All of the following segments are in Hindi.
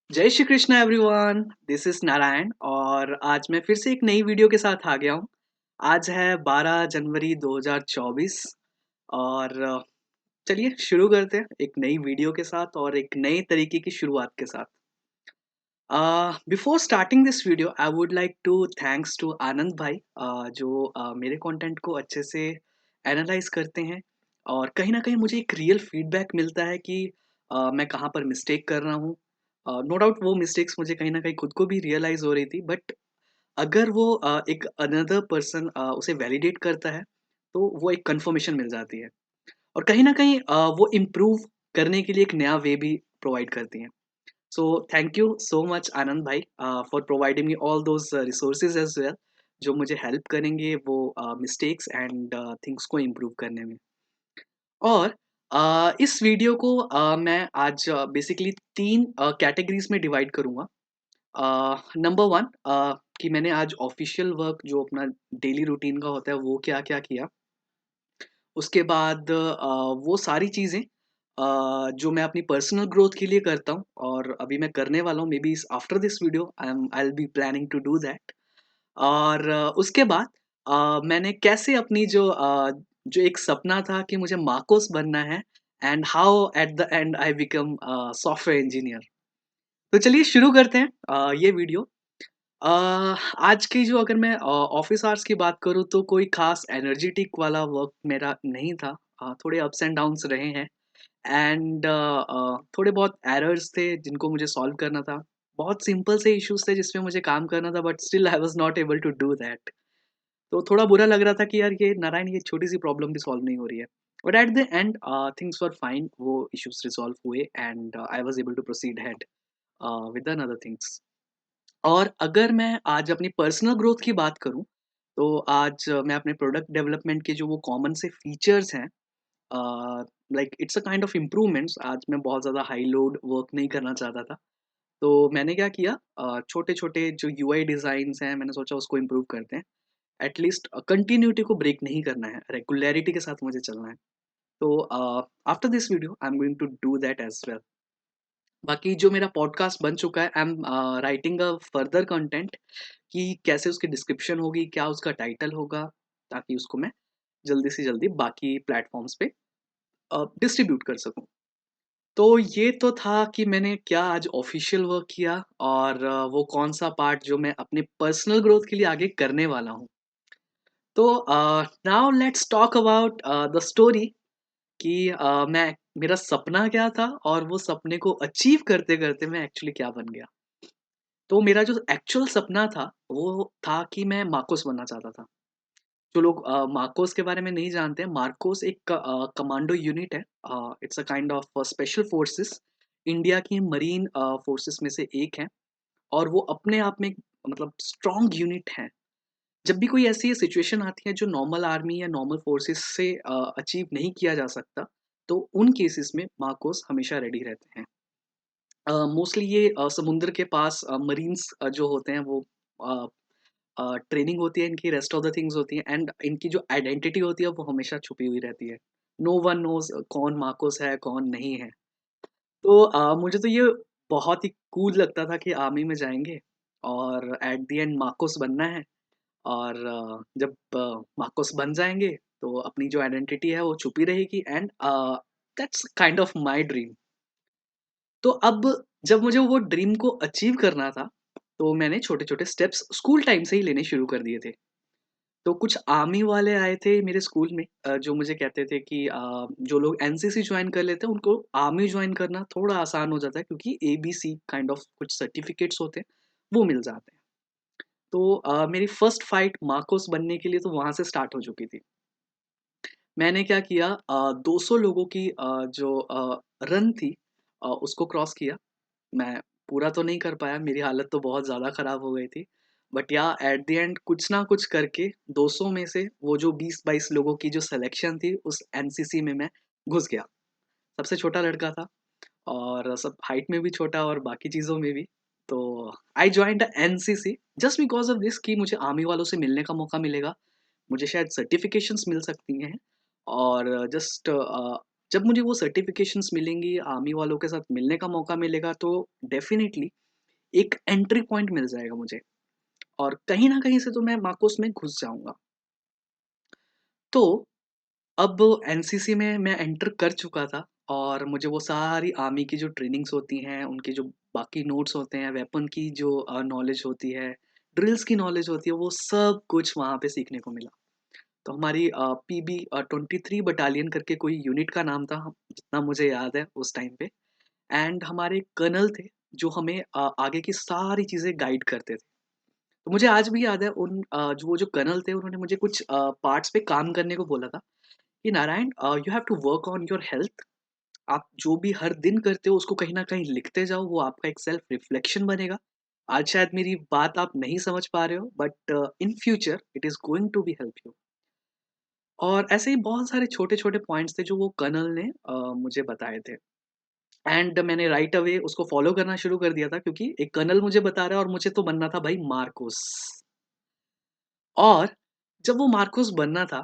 जय Shri Krishna everyone. This is Narayan और आज मैं फिर से एक नई वीडियो के साथ आ गया हूँ। आज है 12 जनवरी 2024 और चलिए शुरू करते हैं एक नई वीडियो के साथ और एक नए तरीके की शुरुआत के साथ। Before starting this video I would like to thanks to Anand भाई जो मेरे कंटेंट को अच्छे से एनालाइज करते हैं और कहीं ना कहीं मुझे एक रियल फीडबैक मिलता है कि मैं कहाँ पर मिस्टेक कर रहा हूँ। नो डाउट वो मिस्टेक्स मुझे कहीं ना कहीं खुद को भी रियलाइज हो रही थी, बट अगर वो एक अनदर पर्सन उसे वैलिडेट करता है तो वो एक कंफर्मेशन मिल जाती है और कहीं ना कहीं वो इम्प्रूव करने के लिए एक नया वे भी प्रोवाइड करती हैं। So thank you so much आनंद भाई for providing me all those resources as well जो मुझे हेल्प करेंगे वो मिस्टेक्स एंड थिंग्स को इम्प्रूव करने में। और इस वीडियो को मैं आज बेसिकली तीन कैटेगरीज में डिवाइड करूंगा। नंबर वन, कि मैंने आज ऑफिशियल वर्क जो अपना डेली रूटीन का होता है वो क्या क्या किया। उसके बाद वो सारी चीज़ें जो मैं अपनी पर्सनल ग्रोथ के लिए करता हूँ और अभी मैं करने वाला हूँ, maybe after this video I will be planning to do that. और उसके बाद मैंने कैसे अपनी जो एक सपना था कि मुझे मार्कोस बनना है and how eight the end I become software engineer. तो चलिए शुरू करते हैं ये वीडियो। अ, आज की जो अगर मैं ऑफिस आवर्स की बात करूँ तो कोई खास एनर्जेटिक वाला वर्क मेरा नहीं था। थोड़े अप्स एंड डाउन्स रहे हैं एंड थोड़े बहुत एरर्स थे जिनको मुझे सॉल्व करना था। बहुत सिंपल से इश्यूज थे जिसमें मुझे काम करना था, but still I was not able to do that. तो थोड़ा बुरा लग रहा था कि यार ये नारायण, ये छोटी सी प्रॉब्लम भी सॉल्व नहीं हो रही है। But at the end things were fine, वो इश्यूज रिजॉल्व हुए and I was able to proceed ahead with another things. और अगर मैं आज अपनी पर्सनल ग्रोथ की बात करूं तो आज मैं अपने प्रोडक्ट डेवलपमेंट के जो वो कॉमन से फीचर्स हैं, like it's a kind of improvements. आज मैं बहुत ज़्यादा हाई लोड वर्क नहीं करना चाहता था, तो मैंने क्या किया, छोटे छोटे जो यूआई डिज़ाइंस हैं मैंने सोचा उसको इम्प्रूव करते हैं। एटलीस्ट कंटिन्यूटी को ब्रेक नहीं करना है, रेगुलरिटी के साथ मुझे चलना है। तो after this video I am going to do that as well. बाकी जो मेरा पॉडकास्ट बन चुका है, I am writing a further content कि कैसे उसकी डिस्क्रिप्शन होगी, क्या उसका टाइटल होगा, ताकि उसको मैं जल्दी से जल्दी बाकी प्लेटफॉर्म्स पे डिस्ट्रीब्यूट कर सकूं। तो ये तो था कि मैंने क्या आज ऑफिशियल वर्क किया और वो कौन सा पार्ट जो मैं अपने पर्सनल ग्रोथ के लिए आगे करने वाला हूँ। तो now let's talk about the story कि मैं मेरा सपना क्या था और वो सपने को अचीव करते करते मैं एक्चुअली क्या बन गया। तो मेरा जो एक्चुअल सपना था वो था कि मैं मार्कोस बनना चाहता था। जो लोग मार्कोस के बारे में नहीं जानते हैं, मार्कोस एक कमांडो यूनिट है। It's a kind of special forces, India की मरीन फोर्सेस में से एक है। और वो अपने आप में मतलब स्ट्रॉन्ग यूनिट है। जब भी कोई ऐसी सिचुएशन आती है जो नॉर्मल आर्मी या नॉर्मल फोर्सेस से अचीव नहीं किया जा सकता, तो उन केसेस में मार्कोस हमेशा रेडी रहते हैं। मोस्टली ये समुद्र के पास मरीन्स जो होते हैं वो ट्रेनिंग होती है इनकी, रेस्ट ऑफ द थिंग्स होती हैं एंड इनकी जो आइडेंटिटी होती है वो हमेशा छुपी हुई रहती है। नो वन नोज कौन मार्कोस है कौन नहीं है। तो मुझे तो ये बहुत ही कूल लगता था कि आर्मी में जाएंगे और एट द एंड मार्कोस बनना है। और जब मार्कोस बन जाएंगे तो अपनी जो आइडेंटिटी है वो छुपी रहेगी and that's kind of my dream. तो अब जब मुझे वो ड्रीम को अचीव करना था तो मैंने छोटे छोटे स्टेप्स स्कूल टाइम से ही लेने शुरू कर दिए थे। तो कुछ आर्मी वाले आए थे मेरे स्कूल में, जो मुझे कहते थे कि जो लोग एनसीसी ज्वाइन कर लेते हैं उनको आर्मी ज्वाइन करना थोड़ा आसान हो जाता है, क्योंकि एबीसी काइंड ऑफ कुछ सर्टिफिकेट्स होते हैं वो मिल जाते हैं। तो मेरी फर्स्ट फाइट मार्कोस बनने के लिए तो वहां से स्टार्ट हो चुकी थी। मैंने क्या किया, 200 लोगों की जो रन थी उसको क्रॉस किया। मैं पूरा तो नहीं कर पाया, मेरी हालत तो बहुत ज़्यादा ख़राब हो गई थी। बट या एट द एंड कुछ ना कुछ करके 200 में से वो जो 20-22 लोगों की जो सिलेक्शन थी उस एनसीसी में मैं घुस गया। सबसे छोटा लड़का था और सब हाइट में भी छोटा और बाकी चीज़ों में भी। तो I joined the NCC just because of this कि मुझे आर्मी वालों से मिलने का मौका मिलेगा, मुझे शायद सर्टिफिकेशंस मिल सकती हैं और जस्ट जब मुझे वो सर्टिफ़िकेशंस मिलेंगी, आर्मी वालों के साथ मिलने का मौका मिलेगा तो डेफ़िनेटली एक एंट्री पॉइंट मिल जाएगा मुझे और कहीं न कहीं से तो मैं मार्कोस में घुस जाऊँगा। तो अब एनसीसी में मैं एंटर कर चुका था और मुझे वो सारी आर्मी की जो ट्रेनिंग्स होती हैं, उनके जो बाकी नोट्स होते हैं, वेपन की जो नॉलेज होती है, ड्रिल्स की नॉलेज होती है, वो सब कुछ वहाँ पे सीखने को मिला। तो हमारी पीबी 23 बटालियन करके कोई यूनिट का नाम था, जितना मुझे याद है उस टाइम पे। एंड हमारे कर्नल थे, जो हमें आगे की सारी चीज़ें गाइड करते थे। तो मुझे आज भी याद है जो वो जो कर्नल थे, उन्होंने मुझे कुछ पार्ट्स पे काम करने को बोला था कि Narayan, you have to work on your health. आप जो भी हर दिन करते हो उसको कहीं न कहीं लिखते जाओ, वो आपका एक सेल्फ रिफ्लेक्शन बनेगा। आज शायद मेरी बात आप नहीं समझ पा रहे हो, but in future it is going to be help you. और ऐसे ही बहुत सारे छोटे-छोटे पॉइंट्स थे जो वो कर्नल ने मुझे बताए थे। एंड मैंने राइट अवे उसको फ़ॉलो करना शुरू कर दिया था, क्योंकि एक कर्नल मुझे बता रहा है और मुझे तो बनना था भाई मार्कोस। और जब वो मार्कोस बनना था,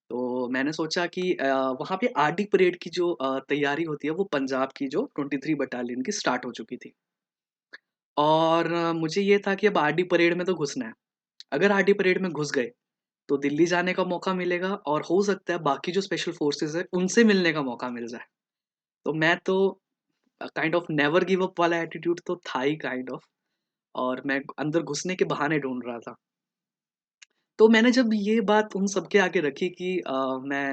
तो मैंने सोचा कि वहाँ पे आरडी परेड की जो तैयारी होती है, वो पंजाब की जो 23 बटालियन की स्टार्ट हो चुकी थी। और मुझे ये था कि अब आरडी परेड में तो घुसना है। अगर आरडी परेड में घुस गए, तो दिल्ली जाने का मौका मिलेगा और हो सकता है बाकी जो स्पेशल फोर्सेज़ है, उनसे मिलने का मौका मिल जाए। तो मैं तो kind of never give up वाला एटीट्यूड तो था ही काइंड ऑफ, और मैं अंदर घुसने के बहाने ढूँढ रहा था। तो मैंने जब ये बात उन सबके आगे रखी कि मैं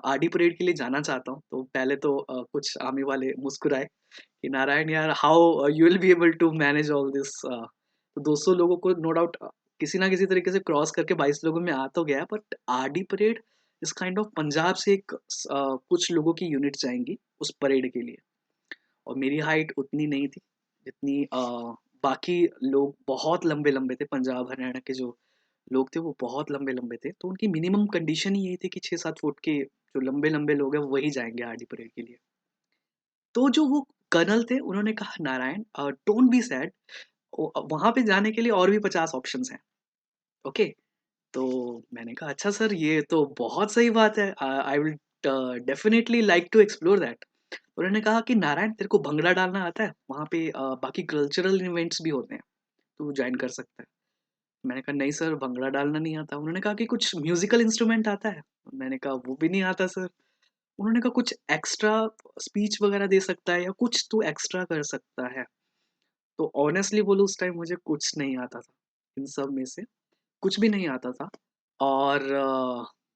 आरडी परेड के लिए जाना चाहता हूँ, तो पहले तो कुछ आर्मी वाले मुस्कुराए कि नारायण यार, how you will be able to manage all this. तो 200 लोगों को नो डाउट किसी ना किसी तरीके से क्रॉस करके 22 लोगों में आ तो गया, बट आरडी परेड इस काइंड ऑफ पंजाब से कुछ लोगों की यूनिट जाएंगी उस परेड के लिए। और मेरी हाइट उतनी नहीं थी जितनी बाकी लोग बहुत लंबे लंबे थे। पंजाब हरियाणा के जो लोग थे वो बहुत लंबे लंबे थे, तो उनकी मिनिमम कंडीशन ही यही थी कि 6-7 फुट के जो लंबे लंबे लोग हैं वही जाएंगे आरडी परेड के लिए। तो जो वो कर्नल थे, उन्होंने कहा नारायण, डोंट बी सैड, वहां पे जाने के लिए और भी 50 ऑप्शंस हैं। ओके। तो मैंने कहा अच्छा सर, ये तो बहुत सही बात है, I will definitely like to explore that. उन्होंने कहा कि नारायण, तेरे को भंगड़ा डालना आता है, वहाँ पे बाकी कल्चरल इवेंट्स भी होते हैं, तू ज्वाइन कर सकता है। मैंने कहा नहीं सर, भंगड़ा डालना नहीं आता। उन्होंने कहा कि कुछ म्यूजिकल इंस्ट्रूमेंट आता है। मैंने कहा वो भी नहीं आता सर। उन्होंने कहा कुछ एक्स्ट्रा स्पीच वगैरह दे सकता है या कुछ तू एक्स्ट्रा कर सकता है। तो ऑनेस्टली बोलूँ, उस टाइम मुझे कुछ नहीं आता था, इन सब में से कुछ भी नहीं आता था। और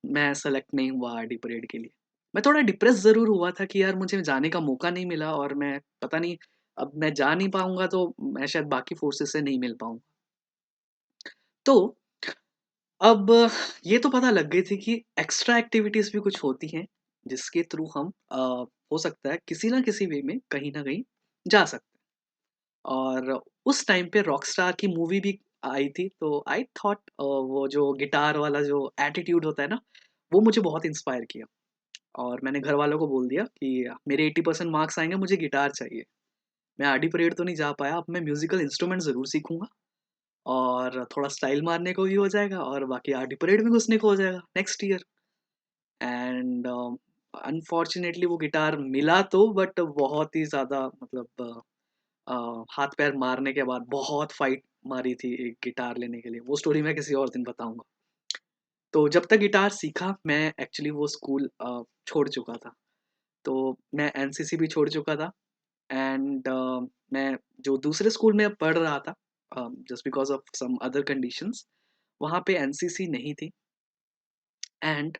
मैं सेलेक्ट नहीं हुआ आरडी परेड के लिए। मैं थोड़ा डिप्रेस ज़रूर हुआ था कि यार मुझे जाने का मौका नहीं मिला, और मैं पता नहीं, अब मैं जा नहीं पाऊँगा तो मैं शायद बाकी फोर्सेस से नहीं मिल पाऊँगा। तो अब ये तो पता लग गई थी कि एक्स्ट्रा एक्टिविटीज़ भी कुछ होती हैं, जिसके थ्रू हम हो सकता है किसी न किसी वे में कहीं न कहीं जा सकते हैं। और उस टाइम पे रॉकस्टार की मूवी भी आई थी, तो आई थॉट वो जो गिटार वाला जो एटीट्यूड होता है ना, वो मुझे बहुत इंस्पायर किया। और मैंने घरवालों को बोल दिया कि मेरे 80% मार्क्स आएँगे, मुझे गिटार चाहिए। मैं आरडी परेड तो नहीं जा पाया, अब मैं म्यूज़िकल इंस्ट्रूमेंट ज़रूर सीखूँगा और थोड़ा स्टाइल मारने को भी हो जाएगा और बाकी आरडी परेड में घुसने को हो जाएगा नेक्स्ट ईयर। एंड अनफॉर्च्यूनेटली वो गिटार मिला तो, बट बहुत ही ज़्यादा मतलब हाथ पैर मारने के बाद बहुत फाइट मारी थी एक गिटार लेने के लिए। वो स्टोरी मैं किसी और दिन बताऊँगा। तो जब तक गिटार सीखा, मैं एक्चुअली वो स्कूल छोड़ चुका था। तो मैं एनसीसी भी छोड़ चुका था। एंड मैं जो दूसरे स्कूल में पढ़ रहा था, just because of some other conditions, वहाँ पे एनसीसी नहीं थी। एंड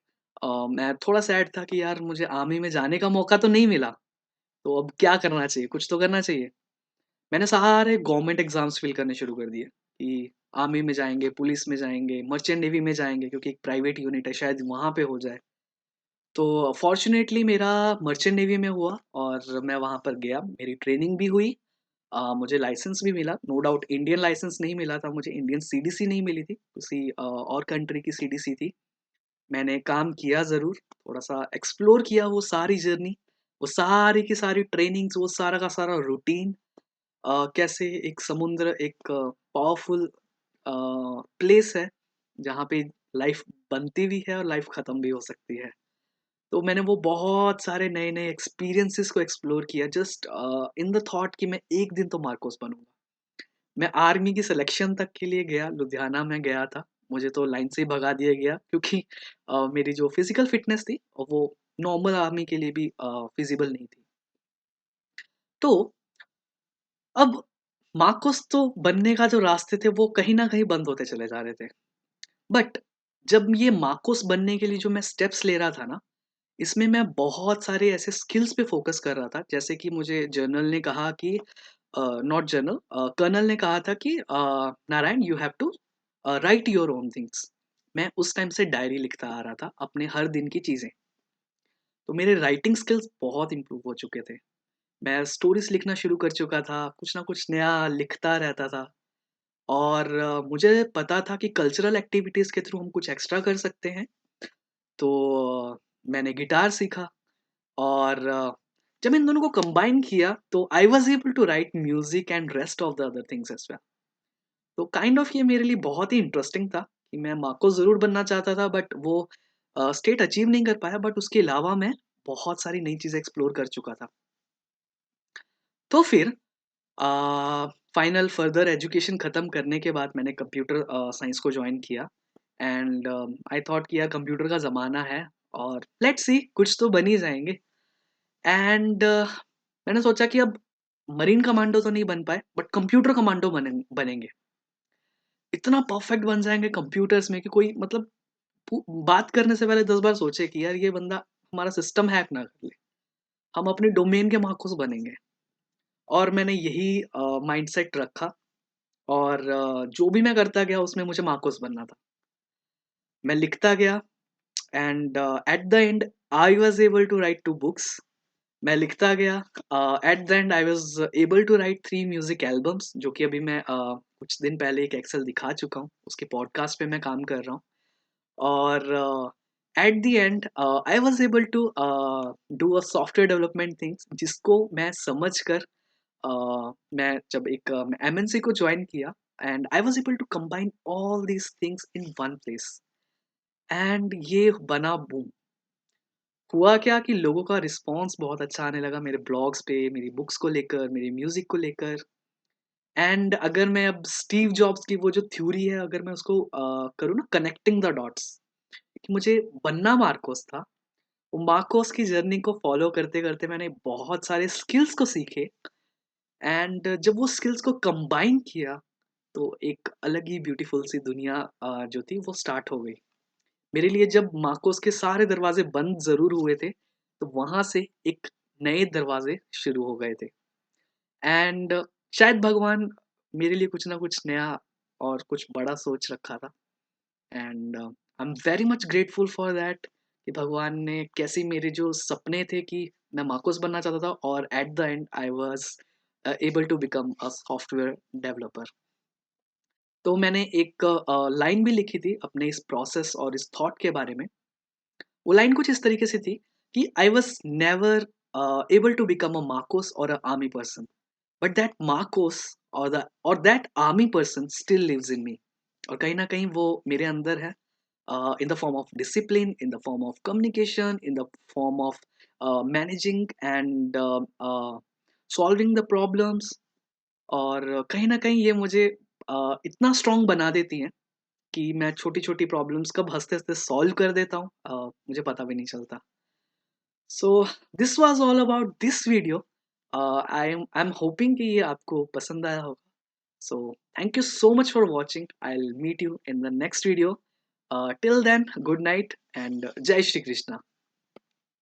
मैं थोड़ा सैड था कि यार मुझे आर्मी में जाने का मौका तो नहीं मिला, तो अब क्या करना चाहिए? कुछ तो करना चाहिए। मैंने सारे गवर्नमेंट एग्ज़ाम्स फ़िल करने शुरू कर दिए कि आर्मी में जाएँगे, पुलिस में जाएँगे, मर्चेंट नेवी में जाएँगे, क्योंकि एक प्राइवेट यूनिट है, शायद वहाँ पे हो जाए। तो फ़ॉर्च्यूनेटली मेरा मर्चेंट नेवी में हुआ और मैं वहाँ पर गया, मेरी ट्रेनिंग भी हुई। मुझे लाइसेंस भी मिला, नो डाउट इंडियन लाइसेंस नहीं मिला था मुझे, इंडियन सीडीसी नहीं मिली थी, किसी और कंट्री की सीडीसी थी। मैंने काम किया ज़रूर, थोड़ा-सा एक्सप्लोर किया वो सारी जर्नी, वो सारी की सारी ट्रेनिंग्स, वो सारा का सारा रूटीन, कैसे एक समुद्र एक पावरफुल प्लेस है, जहाँ पे लाइफ बनती भी है और लाइफ खत्म भी हो सकती है। तो मैंने वो बहुत सारे नए-नए एक्सपीरियंसेस को एक्सप्लोर किया जस्ट इन द थॉट कि मैं एक दिन तो मार्कोस बनूँगा। मैं आर्मी की सिलेक्शन तक के लिए गया, लुधियाना में गया था। मुझे तो लाइन से ही भगा दिया गया क्योंकि मेरी जो फिज़िकल फ़िटनेस थी वो नॉर्मल आर्मी के लिए भी फ़िज़िबल नहीं थी। तो अब मार्कोस तो बनने का जो रास्ते थे वो कहीं न कहीं बंद होते चले जा रहे थे। बट जब ये मार्कोस बनने के लिए जो मैं स्टेप्स ले रहा था ना, इसमें मैं बहुत सारे ऐसे स्किल्स पे फ़ोकस कर रहा था। जैसे कि मुझे जर्नल ने कहा कि नॉट जर्नल कर्नल ने कहा था कि Narayan you have to write your own things. मैं उस टाइम से डायरी लिखता आ रहा था अपने हर दिन की चीज़ें। तो मेरे राइटिंग स्किल्स बहुत इम्प्रूव हो चुके थे। मैं स्टोरीज़ लिखना शुरू कर चुका था, कुछ ना कुछ नया लिखता रहता था और मुझे पता था कि कल्चरल एक्टिविटीज़ के थ्रू हम कुछ एक्स्ट्रा कर सकते हैं। तो मैंने गिटार सीखा और जब इन दोनों को कंबाइन किया तो I was able to write music and rest of the other things as well. तो काइंड ऑफ ये मेरे लिए बहुत ही इंटरेस्टिंग था कि मैं मार्को ज़रूर बनना चाहता था बट वो स्टेट अचीव नहीं कर पाया बट उसके अलावा मैं बहुत सारी नई चीज़ें एक्सप्लोर कर चुका था। तो फिर फाइनल फर्दर एजुकेशन ख़त्म करने के बाद मैंने कंप्यूटर साइंस को जॉइन किया एंड आई थॉट कि यार कंप्यूटर का ज़माना है और लेट्स सी कुछ तो बन ही जाएँगे। एंड मैंने सोचा कि अब मरीन कमांडो तो नहीं बन पाए बट कंप्यूटर कमांडो बनेंगे। इतना परफेक्ट बन जाएँगे कंप्यूटर्स में कि कोई मतलब पू बात करने से पहले 10 बार सोचे कि यार ये बंदा हमारा सिस्टम हैक ना कर ले। हम अपने डोमेन के मार्कोस बनेंगे और मैंने यही माइंडसेट रखा और जो भी मैं करता गया उसमें मुझे मार्कोस बनना था। मैं लिखता गया and at the end I was able to write 2 books. मैं लिखता गया at the end I was able to write 3 music albums जो कि अभी मैं कुछ दिन पहले एक एक्सेल दिखा चुका हूँ। उसके पॉडकास्ट पे मैं काम कर रहा हूँ और at the end I was able to do a software development things जिसको मैं समझकर मैं जब एक एमएनसी को जॉइन किया and I was able to combine all these things in one place and ये बना बूम। हुआ क्या कि लोगों का रिस्पॉन्स बहुत अच्छा आने लगा मेरे ब्लॉग्स पे, मेरी बुक्स को लेकर, मेरे म्यूज़िक को लेकर एंड अगर मैं अब स्टीव जॉब्स की वो जो थ्योरी है अगर मैं उसको करूँ ना कनेक्टिंग द डॉट्स कि मुझे बनना मार्कोस था। वो मार्कोस की जर्नी को फ़ॉलो करते-करते मैंने बहुत सारे स्किल्स को सीखे एंड जब वो स्किल्स को कंबाइन किया, तो एक अलग ही ब्यूटीफुल सी दुनिया जो थी वो स्टार्ट हो गई। मेरे लिए जब मार्कोस के सारे दरवाज़े बंद ज़रूर हुए थे, तो वहाँ से एक नए दरवाज़े शुरू हो गए थे एंड शायद भगवान मेरे लिए कुछ ना कुछ नया और कुछ बड़ा सोच रखा था and I am very much grateful for that कि भगवान ने कैसे मेरे जो सपने थे कि मैं मार्कोस बनना चाहता था और at the end I was able to become a software developer. तो मैंने एक लाइन भी लिखी थी अपने इस प्रोसेस और इस थॉट के बारे में। वो लाइन कुछ इस तरीके से थी कि I was never able to become a MARCOS और a army person, but that MARCOS और that army person still lives in me. और कहीं न कहीं वो मेरे अंदर है in the form of discipline, in the form of communication, in the form of managing and solving the problems और कहीं न कहीं ये मुझे इतना स्ट्रॉन्ग बना देती हैं कि मैं छोटी-छोटी प्रॉब्लम्स कब हँसते-हँसते सॉल्व कर देता हूँ मुझे पता भी नहीं चलता। So this was all about this video I am hoping कि ये आपको पसंद आया होगा। So thank you so much for watching. I'll meet you in the next video. Till then, good night and Jai Shri Krishna.